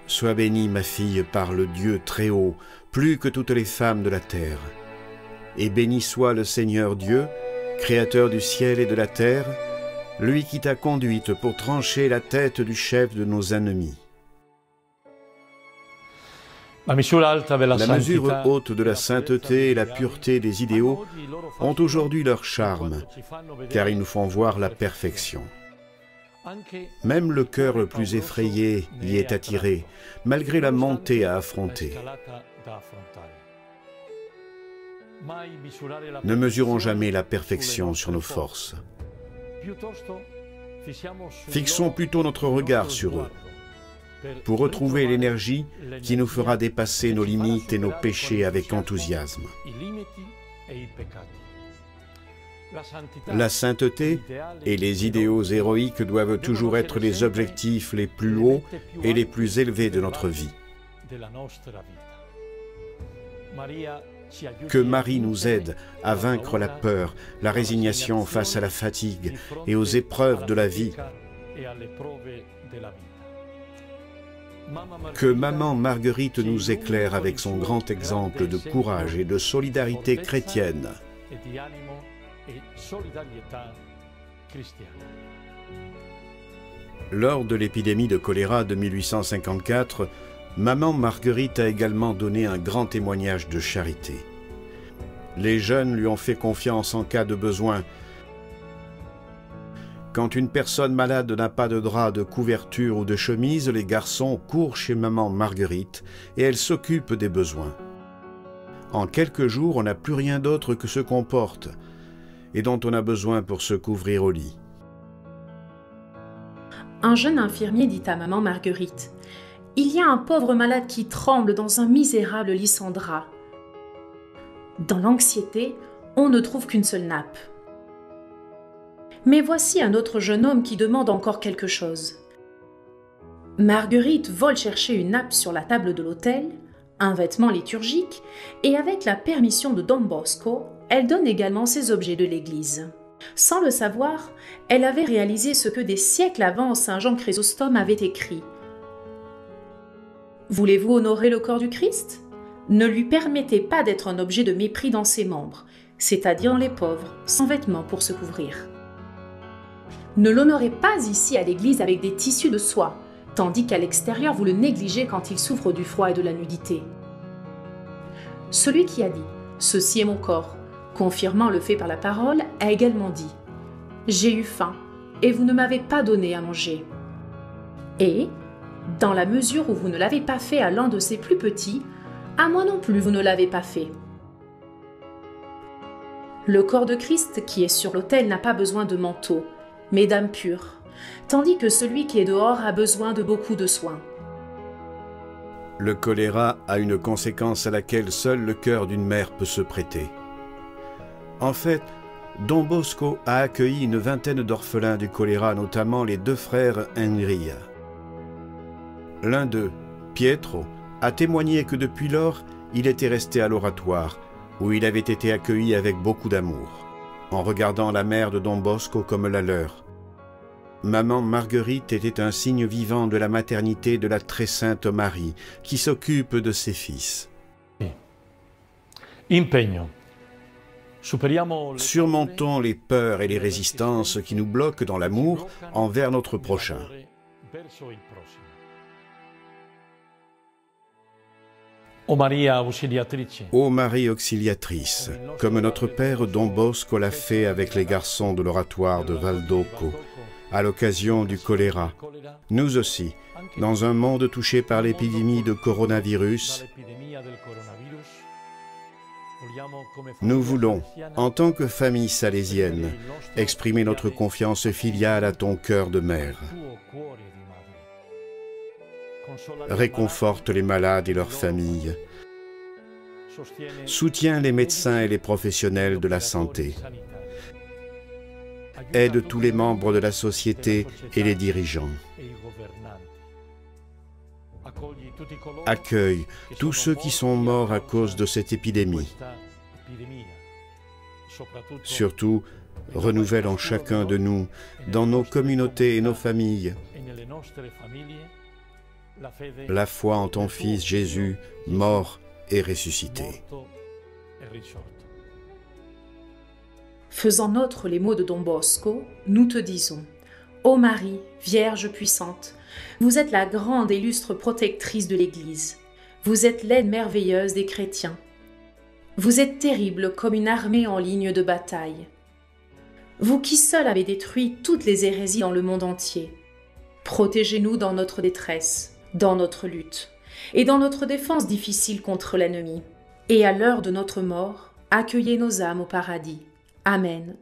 Sois bénie, ma fille, par le Dieu très haut, plus que toutes les femmes de la terre. Et béni soit le Seigneur Dieu, créateur du ciel et de la terre, lui qui t'a conduite pour trancher la tête du chef de nos ennemis. La mesure haute de la sainteté et la pureté des idéaux ont aujourd'hui leur charme, car ils nous font voir la perfection. Même le cœur le plus effrayé y est attiré, malgré la montée à affronter. Ne mesurons jamais la perfection sur nos forces. Fixons plutôt notre regard sur eux, pour retrouver l'énergie qui nous fera dépasser nos limites et nos péchés avec enthousiasme. La sainteté et les idéaux héroïques doivent toujours être les objectifs les plus hauts et les plus élevés de notre vie. Que Marie nous aide à vaincre la peur, la résignation face à la fatigue et aux épreuves de la vie. Que Maman Marguerite nous éclaire avec son grand exemple de courage et de solidarité chrétienne. Lors de l'épidémie de choléra de 1854, Maman Marguerite a également donné un grand témoignage de charité. Les jeunes lui ont fait confiance en cas de besoin. Quand une personne malade n'a pas de drap, de couverture ou de chemise, les garçons courent chez Maman Marguerite et elle s'occupe des besoins. En quelques jours, on n'a plus rien d'autre que ce qu'on porte et dont on a besoin pour se couvrir au lit. Un jeune infirmier dit à Maman Marguerite: « Il y a un pauvre malade qui tremble dans un misérable lit sans drap. Dans l'anxiété, on ne trouve qu'une seule nappe. Mais voici un autre jeune homme qui demande encore quelque chose. » Marguerite vole chercher une nappe sur la table de l'autel, un vêtement liturgique, et avec la permission de Don Bosco, elle donne également ses objets de l'église. Sans le savoir, elle avait réalisé ce que des siècles avant Saint Jean Chrysostome avait écrit. « Voulez-vous honorer le corps du Christ ? Ne lui permettez pas d'être un objet de mépris dans ses membres, c'est-à-dire les pauvres, sans vêtements pour se couvrir. Ne l'honorez pas ici à l'église avec des tissus de soie, tandis qu'à l'extérieur vous le négligez quand il souffre du froid et de la nudité. Celui qui a dit « Ceci est mon corps », confirmant le fait par la parole, a également dit « J'ai eu faim, et vous ne m'avez pas donné à manger. » Et, dans la mesure où vous ne l'avez pas fait à l'un de ses plus petits, à moi non plus vous ne l'avez pas fait. Le corps de Christ qui est sur l'autel n'a pas besoin de manteau, mais d'âme pure, tandis que celui qui est dehors a besoin de beaucoup de soins. Le choléra a une conséquence à laquelle seul le cœur d'une mère peut se prêter. En fait, Don Bosco a accueilli une vingtaine d'orphelins du choléra, notamment les deux frères Enria. L'un d'eux, Pietro, a témoigné que depuis lors, il était resté à l'oratoire, où il avait été accueilli avec beaucoup d'amour, en regardant la mère de Don Bosco comme la leur. Maman Marguerite était un signe vivant de la maternité de la très sainte Marie, qui s'occupe de ses fils. Surmontons les peurs et les résistances qui nous bloquent dans l'amour envers notre prochain. Ô Marie auxiliatrice, comme notre Père Don Bosco l'a fait avec les garçons de l'oratoire de Valdocco, à l'occasion du choléra. Nous aussi, dans un monde touché par l'épidémie de coronavirus, nous voulons, en tant que famille salésienne, exprimer notre confiance filiale à ton cœur de mère. Réconforte les malades et leurs familles. Soutiens les médecins et les professionnels de la santé. Aide tous les membres de la société et les dirigeants. Accueille tous ceux qui sont morts à cause de cette épidémie. Surtout, renouvelle en chacun de nous, dans nos communautés et nos familles, la foi en ton Fils Jésus, mort et ressuscité. Faisant nôtres les mots de Don Bosco, nous te disons, ô Marie, Vierge puissante, vous êtes la grande et illustre protectrice de l'Église. Vous êtes l'aide merveilleuse des chrétiens. Vous êtes terrible comme une armée en ligne de bataille. Vous qui seul avez détruit toutes les hérésies dans le monde entier, protégez-nous dans notre détresse, dans notre lutte, et dans notre défense difficile contre l'ennemi. Et à l'heure de notre mort, accueillez nos âmes au paradis. Amen.